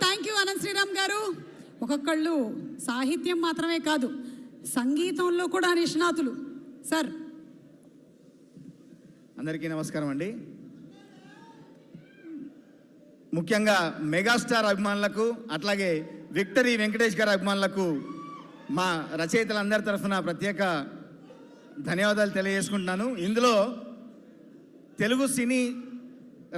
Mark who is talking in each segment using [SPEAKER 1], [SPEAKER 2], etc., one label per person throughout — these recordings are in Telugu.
[SPEAKER 1] థ్యాంక్ యూ అనంత్ శ్రీరామ్ గారు. ఒక్కొక్కళ్ళు సాహిత్యం మాత్రమే కాదు, సంగీతంలో కూడా నిష్ణాతులు. సార్
[SPEAKER 2] అందరికీ నమస్కారం అండి. ముఖ్యంగా మెగాస్టార్ అభిమానులకు, అట్లాగే విక్టరీ వెంకటేష్ గారి అభిమానులకు మా రచయితలందరి తరఫున ప్రత్యేక ధన్యవాదాలు తెలియజేసుకుంటున్నాను. ఇందులో తెలుగు సినీ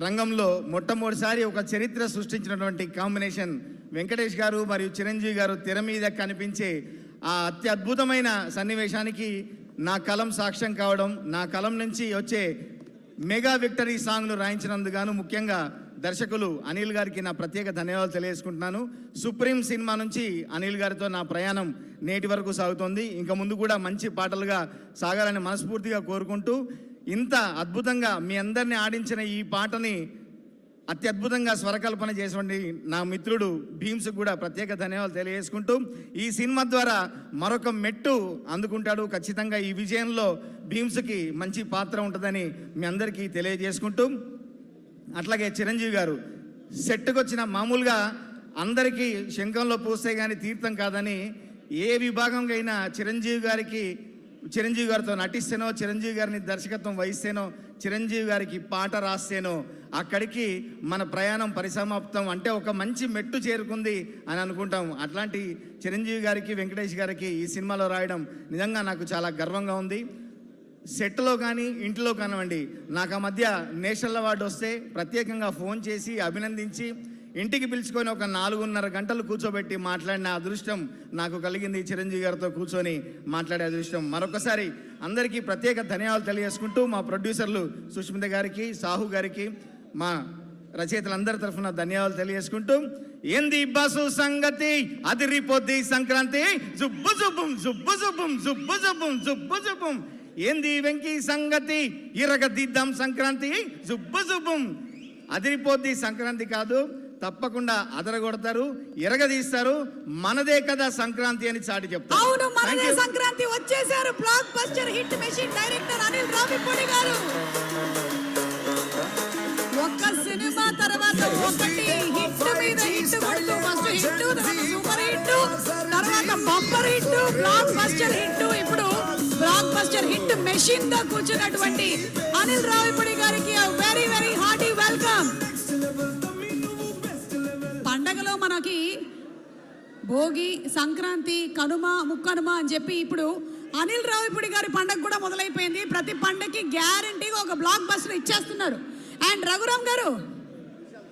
[SPEAKER 2] రంగంలో మొట్టమొదటిసారి ఒక చరిత్ర సృష్టించినటువంటి కాంబినేషన్ వెంకటేష్ గారు మరియు చిరంజీవి గారు తెర మీద కనిపించే ఆ అత్యద్భుతమైన సన్నివేశానికి నా కలం సాక్ష్యం కావడం, నా కలం నుంచి వచ్చే మెగా విక్టరీ సాంగ్ను రాయించినందుకు ముఖ్యంగా దర్శకులు అనిల్ గారికి నా ప్రత్యేక ధన్యవాదాలు తెలియజేసుకుంటున్నాను. సుప్రీం సినిమా నుంచి అనిల్ గారితో నా ప్రయాణం నేటి వరకు సాగుతోంది. ఇంకా ముందు కూడా మంచి పాటలుగా సాగాలని మనస్ఫూర్తిగా కోరుకుంటూ, ఇంత అద్భుతంగా మీ అందరినీ ఆడించిన ఈ పాటని అత్యద్భుతంగా స్వరకల్పన చేసినటువంటి నా మిత్రుడు భీమ్స్కి కూడా ప్రత్యేక ధన్యవాదాలు తెలియజేసుకుంటూ, ఈ సినిమా ద్వారా మరొక మెట్టు అందుకుంటాడు. ఖచ్చితంగా ఈ విజయంలో భీమ్స్కి మంచి పాత్ర ఉంటుందని మీ అందరికీ తెలియజేసుకుంటూ, అట్లాగే చిరంజీవి గారు సెట్కి వచ్చిన మామూలుగా అందరికీ శంఖంలో పూస్తే కానీ తీర్థం కాదని, ఏ విభాగంగా అయినా చిరంజీవి గారితో నటిస్తేనో, చిరంజీవి గారిని దర్శకత్వం వహిస్తేనో, చిరంజీవి గారికి పాట రాస్తేనో అక్కడికి మన ప్రయాణం పరిసమాప్తం, అంటే ఒక మంచి మెట్టు చేరుకుంది అని అనుకుంటాం. అట్లాంటి చిరంజీవి గారికి, వెంకటేష్ గారికి ఈ సినిమాలో రాయడం నిజంగా నాకు చాలా గర్వంగా ఉంది. సెట్లో కానీ ఇంట్లో కానివ్వండి, నాకు ఆ మధ్య నేషనల్ అవార్డు వస్తే ప్రత్యేకంగా ఫోన్ చేసి అభినందించి ఇంటికి పిలుచుకొని ఒక 4.5 గంటలు కూర్చోబెట్టి మాట్లాడిన అదృష్టం నాకు కలిగింది. చిరంజీవి గారితో కూర్చొని మాట్లాడే అదృష్టం. మరొకసారి అందరికీ ప్రత్యేక ధన్యవాదాలు తెలియజేసుకుంటూ, మా ప్రొడ్యూసర్లు సుష్మిత గారికి, సాహు గారికి, మా రచయితలందరి తరఫున ధన్యవాదాలు తెలియజేసుకుంటూ, ఏంది బస్సు సంగతి అదిరిపోద్ది సంక్రాంతి, జుబ్బు జుబ్బుం జుబ్బు జుబ్బుం జుబ్బు జుబ్బుం జుబ్బు జుబ్బుం, ఏంది వెంకీ సంగతి ఇరగదిద్దాం సంక్రాంతి, జుబ్బు జుబ్బుం. అదిరిపోద్ది సంక్రాంతి కాదు, తప్పకుండా అదరగొడతారు, ఎరగదీస్తారు. మనదే కదా సంక్రాంతి అని చాటి చెప్తారు.
[SPEAKER 1] అవును, మనదే సంక్రాంతి. వచ్చేసారు block buster hit machine director Anil Ravipudi గారు. ఒక్క సినిమా తర్వాత ఒకటి హిట్ మీద హిట్ కొడుతూ, ఫస్ట్ హిట్, తర్వాత సూపర్ హిట్, తర్వాత bumper hit, block buster hit, ఇప్పుడు బ్లాక్ బస్టర్ హిట్ మెషిన్ గా కూర్చున్నటువంటి అనిల్ రావిపూడి గారికి వెరీ వెరీ హార్టీ వెల్కమ్. పండగలో మనకి భోగి, సంక్రాంతి, కనుమ, ముక్కనుమ అని చెప్పి ఇప్పుడు అనిల్ రావిపూడి గారి పండగ కూడా మొదలైపోయింది. ప్రతి పండగకి గ్యారంటీగా ఒక బ్లాక్ బస్టర్ ఇచ్చేస్తున్నారు. అండ్ రఘురామ్ గారు